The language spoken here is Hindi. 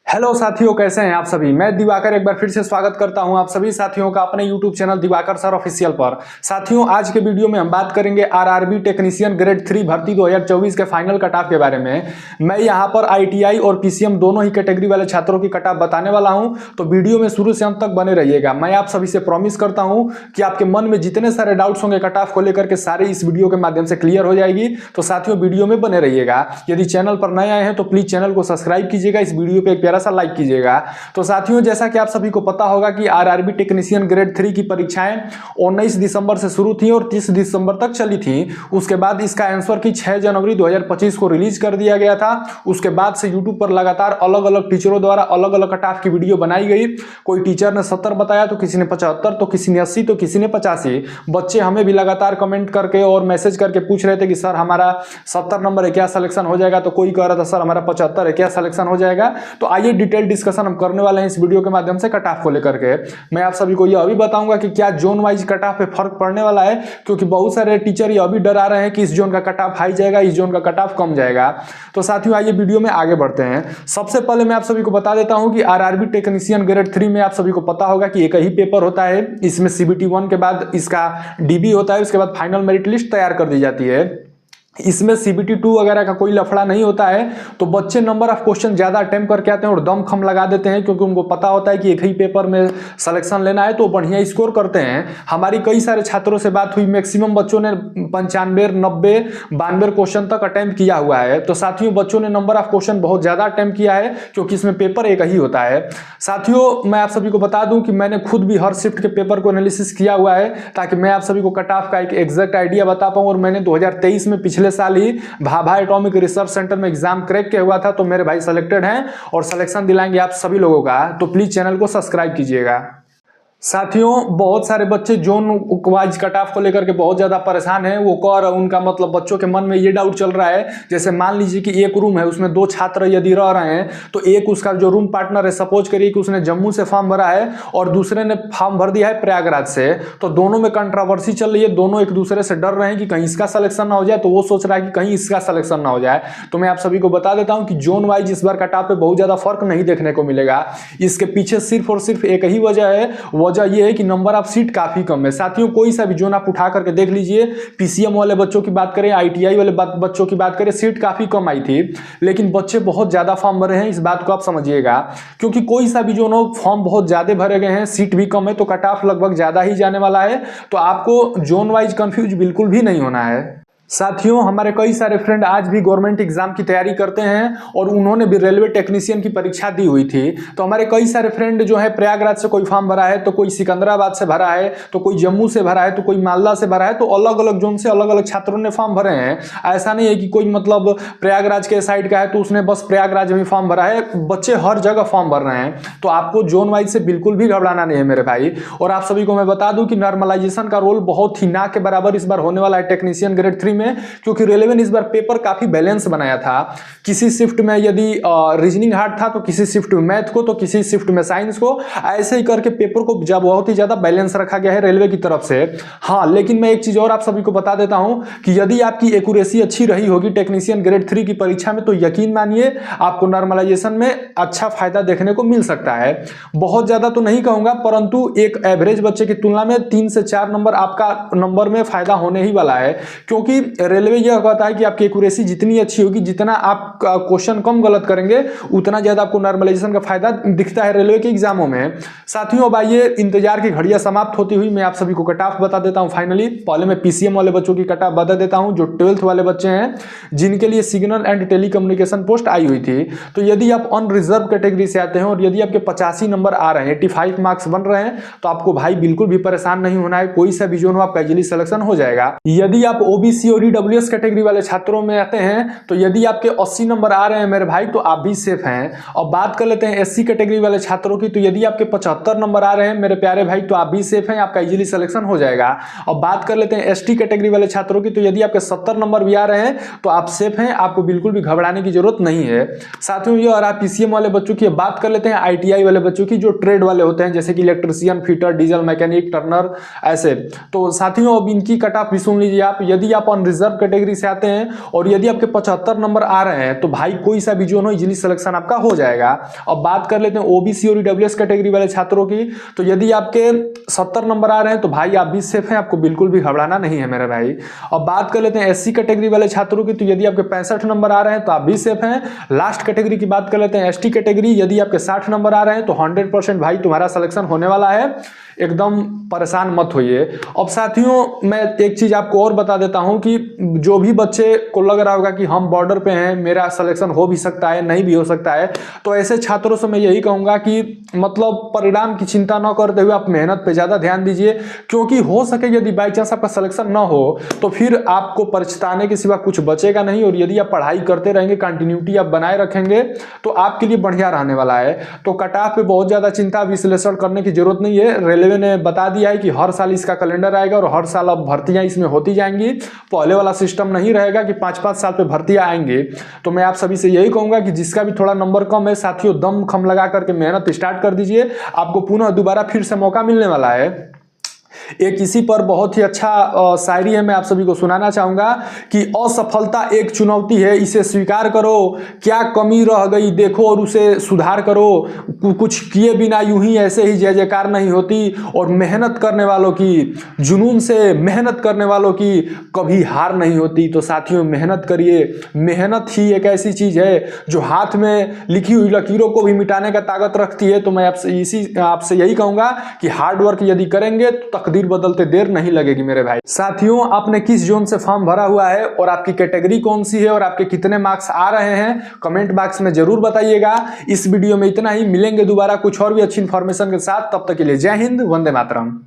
हेलो साथियों, कैसे हैं आप सभी। मैं दिवाकर एक बार फिर से स्वागत करता हूं आप सभी साथियों का अपने YouTube channel Diwakar sir official पर। साथियों, आज के वीडियो में हम बात करेंगे आरआरबी टेक्नीशियन ग्रेड 3 भर्ती 2024 के फाइनल कट ऑफ के बारे में। मैं यहां पर आईटीआई और पीसीएम दोनों ही कैटेगरी वाले छात्रों की कट ऑफ बताने वाला हूं, तो वीडियो में शुरू से अंत तक बने रहिएगा। मैं आप सभी से प्रॉमिस करता हूं कि आपके मन में जितने सारे डाउट्स होंगे कट ऑफ को लेकर के सारे इस वीडियो के माध्यम से क्लियर हो जाएगी। तो साथियों, वीडियो में बने रहिएगा। यदि चैनल पर नए आए हैं तो प्लीज चैनल को सब्सक्राइब कीजिएगा, इस वीडियो पे एक प्यारा सा लाइक कीजिएगा। तो साथियों, जैसा कि आप सभी को पता होगा कि आरआरबी टेक्नीशियन ग्रेड 3 की परीक्षाएं 19 दिसंबर से शुरू थी और 30 दिसंबर तक चली थी। उसके बाद इसका आंसर की 6 जनवरी 2025 को रिलीज कर दिया गया था। उसके बाद से यूट्यूब पर लगातार अलग अलग टीचरों द्वारा अलग अलग कट ऑफ की वीडियो बनाई गई। कोई टीचर ने 70 बताया, तो किसी ने 75, तो किसी ने 80, तो किसी ने 85। बच्चे हमें भी लगातार कमेंट करके और मैसेज करके पूछ रहे थे कि सर हमारा 70 नंबर है, क्या सिलेक्शन हो जाएगा। तो कोई कह रहा था सर हमारा 75 है, क्या सिलेक्शन हो जाएगा। तो आइए डिटेल डिस्कशन हम करने वाले हैं इस वीडियो के माध्यम से कट ऑफ को लेकर के। मैं आप सभी को यह अभी बताऊंगा कि क्या जोन वाइज कट ऑफ पे फर्क पड़ने वाला है, क्योंकि बहुत सारे टीचर ये अभी डरा रहे हैं कि इस जोन का कट ऑफ हाई जाएगा, इस जोन का कट ऑफ कम जाएगा। तो साथियों, आइए वीडियो में आगे बढ़ते हैं। सबसे पहले मैं आप सभी को बता देता हूं कि आरआरबी टेक्नीशियन ग्रेड 3 में आप सभी को पता होगा कि एक ही पेपर होता है। इसमें सीबीटी 1 के बाद इसका डीबी होता है, उसके बाद फाइनल मेरिट लिस्ट तैयार कर दी जाती है। इसमें सीबीटी 2 वगैरह का कोई लफड़ा नहीं होता है। तो बच्चे नंबर ऑफ क्वेश्चन ज्यादा अटेम्प्ट करके आते हैं और दम खम लगा देते हैं, क्योंकि उनको पता होता है कि एक ही पेपर में सिलेक्शन लेना है, तो बढ़िया स्कोर करते हैं। हमारी कई सारे छात्रों से बात हुई, मैक्सिमम बच्चों ने 95, 90, 92 क्वेश्चन तक अटेम्प्ट किया हुआ है। तो साथियों, बच्चों ने नंबर ऑफ क्वेश्चन बहुत ज्यादा अटेम्प्ट किया है, क्योंकि इसमें पेपर एक ही होता है। साथियों, मैं आप सभी को बता दूं कि मैंने खुद भी हर शिफ्ट के पेपर को एनालिसिस किया हुआ है, ताकि मैं आप सभी को कट ऑफ का एक एग्जैक्ट आइडिया बता पाऊं। और मैंने 2023 में पिछले साल ही भाभा एटॉमिक रिसर्च सेंटर में एग्जाम क्रैक किया हुआ था। तो मेरे भाई सिलेक्टेड हैं और सिलेक्शन दिलाएंगे आप सभी लोगों का। तो प्लीज चैनल को सब्सक्राइब कीजिएगा। साथियों, बहुत सारे बच्चे जोन वाइज कट ऑफ को लेकर के बहुत ज्यादा परेशान हैं। वो कर उनका मतलब बच्चों के मन में ये डाउट चल रहा है, जैसे मान लीजिए कि एक रूम है, उसमें 2 छात्र यदि रह रहे हैं, तो एक उसका जो रूम पार्टनर है, सपोज करिए कि उसने जम्मू से फॉर्म भरा है और दूसरे ने फॉर्म भर दिया है प्रयागराज से। तो दोनों में कंट्रोवर्सी चल रही है, दोनों एक दूसरे से डर रहे हैं कि कहीं इसका सिलेक्शन ना हो जाए, तो वो सोच रहा है कि कहीं इसका सिलेक्शन ना हो जाए। तो मैं आप सभी को बता देता हूं कि जोन वाइज इस बार कट ऑफ पे बहुत ज्यादा फर्क नहीं देखने को मिलेगा। इसके पीछे सिर्फ और सिर्फ एक ही वजह है, वजह यह है कि नंबर ऑफ सीट काफी कम है। साथियों, कोई सा भी जोन आप उठा करके देख लीजिए, पीसीएम वाले बच्चों की बात करें, आईटीआई वाले बच्चों की बात करें, सीट काफी कम आई थी, लेकिन बच्चे बहुत ज्यादा फॉर्म भरे हैं। इस बात को आप समझिएगा, क्योंकि कोई सा भी जोन हो, फॉर्म बहुत ज्यादा भरे गए हैं, सीट भी कम है, तो कट ऑफ लगभग ज्यादा ही जाने वाला है। तो आपको जोन वाइज कंफ्यूज बिल्कुल भी नहीं होना है। साथियों, हमारे कई सारे फ्रेंड आज भी गवर्नमेंट एग्जाम की तैयारी करते हैं और उन्होंने भी रेलवे टेक्नीशियन की परीक्षा दी हुई थी। तो हमारे कई सारे फ्रेंड जो है प्रयागराज से कोई फॉर्म भरा है, तो कोई सिकंदराबाद से भरा है, तो कोई जम्मू से भरा है, तो कोई मालदा से भरा है। तो अलग अलग जोन से अलग अलग छात्रों ने फॉर्म भरे हैं। ऐसा नहीं है कि कोई मतलब प्रयागराज के साइड का है तो उसने बस प्रयागराज में फॉर्म भरा है। बच्चे हर जगह फॉर्म भर रहे हैं, तो आपको जोन वाइज से बिल्कुल भी घबराना नहीं है मेरे भाई। और आप सभी को मैं बता दूं कि नॉर्मलाइजेशन का रोल बहुत ही ना के बराबर इस बार होने वाला है टेक्नीशियन ग्रेड 3 में, क्योंकि रेलवे ने इस बार पेपर काफी बैलेंस बनाया था। किसी शिफ्ट में यदि रीजनिंग हार्ड था, तो किसी शिफ्ट में मैथ को, तो किसी शिफ्ट में साइंस को, ऐसे ही करके पेपर को जब बहुत ही ज्यादा बैलेंस रखा गया है रेलवे की तरफ से। हाँ, लेकिन मैं एक चीज और आप सभी को बता देता हूं कि यदि आपकी एक्यूरेसी अच्छी रही होगी टेक्नीशियन ग्रेड 3 की परीक्षा में, तो यकीन मानिए आपको नॉर्मलाइजेशन में अच्छा फायदा देखने को मिल सकता है। बहुत ज्यादा तो नहीं कहूंगा, परंतु एक एवरेज बच्चे की तुलना में 3 से 4 नंबर आपका नंबर में फायदा होने ही वाला है। क्योंकि रेलवे यह कहता है कि आपकी एक्यूरेसी जितनी अच्छी होगी, जितना आप क्वेश्चन कम गलत करेंगे, उतना ज्यादा आपको नॉर्मलाइजेशन का फायदा दिखता है रेलवे के एग्जामों में। साथियों, अब आइए इंतजार की घड़ियां समाप्त होती हुई मैं आप सभी को कट ऑफ बता देता हूं फाइनली। पहले मैं पीसीएम वाले बच्चों की कट ऑफ बता देता हूं, जो 12th वाले बच्चे हैं, जिनके लिए सिग्नल एंड टेलीकम्युनिकेशन पोस्ट आई हुई थी। तो यदि आप अनरिजर्व कैटेगरी से आते हैं और यदि आपके 85 नंबर आ रहे हैं, 85 मार्क्स बन रहे हैं, तो आपको भाई बिल्कुल भी परेशान नहीं होना है। कोई सा भी जोन हो, आपका इजीली सिलेक्शन हो जाएगा। यदि आप ओबीसी और ईडब्ल्यूएस कैटेगरी वाले छात्रों में आते हैं, तो यदि आपके 80 नंबर आ रहे हैं मेरे भाई, तो आप भी सेफ हैं। और बात कर लेते हैं एससी कैटेगरी वाले छात्रों की, तो यदि आपके 75 नंबर आ रहे हैं मेरे प्यारे भाई, तो आप भी सेफ हैं, आपका इजीली सिलेक्शन हो जाएगा। और बात कर लेते हैं एसटी कैटेगरी वाले छात्रों की, तो यदि आपके 70 नंबर भी आ रहे हैं, तो आप सेफ हैं, आपको बिल्कुल भी घबराने की जरूरत नहीं है। साथियों, ये और आप पीसीएम वाले बच्चों की बात कर लेते हैं आईटीआई वाले बच्चों की, जो ट्रेड वाले होते हैं, जैसे कि electrician, fitter, diesel mechanic, Turner, ऐसे। तो साथियों, अब इनकी कट ऑफ भी सुन लीजिए आप। यदि आप रिजर्व कैटेगरी से आते हैं और यदि आपके 75 नंबर आ रहे हैं तो भाई कोई सा भी जोन हो इजीली सिलेक्शन आपका हो जाएगा। अब बात कर लेते हैं ओबीसी और ईडब्ल्यूएस कैटेगरी वाले छात्रों की, तो यदि आपके 70 नंबर आ रहे हैं तो भाई आप भी सेफ हैं, आपको बिल्कुल भी घबराना नहीं है मेरे भाई। अब बात कर लेते हैं एससी कैटेगरी वाले छात्रों की, तो यदि आपके 65 नंबर आ रहे हैं तो आप भी सेफ हैं। लास्ट कैटेगरी की बात कर लेते हैं एसटी कैटेगरी, यदि आपके 60 नंबर आ रहे हैं तो 100% भाई तुम्हारा सिलेक्शन होने वाला है, एकदम परेशान मत होइए। अब साथियों मैं एक चीज आपको और बता देता हूं कि जो भी बच्चे को लग रहा होगा कि हम बॉर्डर पे हैं, मेरा सिलेक्शन हो भी सकता है नहीं भी हो सकता है, तो ऐसे छात्रों से मैं यही कहूंगा कि मतलब परिणाम की चिंता न करते हुए आप मेहनत पे ज्यादा ध्यान दीजिए, क्योंकि हो सके यदि बाई चांस आपका सिलेक्शन ना हो तो फिर आपको पछताने के सिवा कुछ बचेगा नहीं। और यदि आप पढ़ाई करते रहेंगे, कंटिन्यूटी आप बनाए रखेंगे तो आपके लिए बढ़िया रहने वाला है। तो कट ऑफ पे बहुत ज्यादा चिंता विश्लेषण करने की जरूरत नहीं है। रेलवे ने बता दिया है कि हर साल इसका कैलेंडर आएगा और हर साल अब भर्तियां इसमें होती जाएंगी, पहले वाला सिस्टम नहीं रहेगा कि 5-5 साल पे भर्तियां आएंगी। तो मैं आप सभी से यही कहूंगा कि जिसका भी थोड़ा नंबर कम है साथियों, दम खम लगा करके मेहनत स्टार्ट कर दीजिए, आपको पुनः दोबारा फिर से मौका मिलने वाला है। एक इसी पर बहुत ही अच्छा शायरी है, मैं आप सभी को सुनाना चाहूंगा कि असफलता एक चुनौती है, इसे स्वीकार करो, क्या कमी रह गई देखो और उसे सुधार करो, कुछ किए बिना यूं ही ऐसे ही जय जयकार नहीं होती, और मेहनत करने वालों की, जुनून से मेहनत करने वालों की कभी हार नहीं होती। तो साथियों मेहनत करिए, मेहनत ही एक ऐसी चीज है जो हाथ में लिखी हुई लकीरों को भी मिटाने का ताकत रखती है। तो मैं आपसे यही कहूंगा कि हार्ड वर्क यदि करेंगे तो तकदीर बदलते देर नहीं लगेगी मेरे भाई। साथियों आपने किस जोन से फॉर्म भरा हुआ है और आपकी कैटेगरी कौन सी है और आपके कितने मार्क्स आ रहे हैं, कमेंट बॉक्स में जरूर बताइएगा। इस वीडियो में इतना ही, मिलेंगे दोबारा कुछ और भी अच्छी इंफॉर्मेशन के साथ, तब तक के लिए जय हिंद, वंदे मातरम।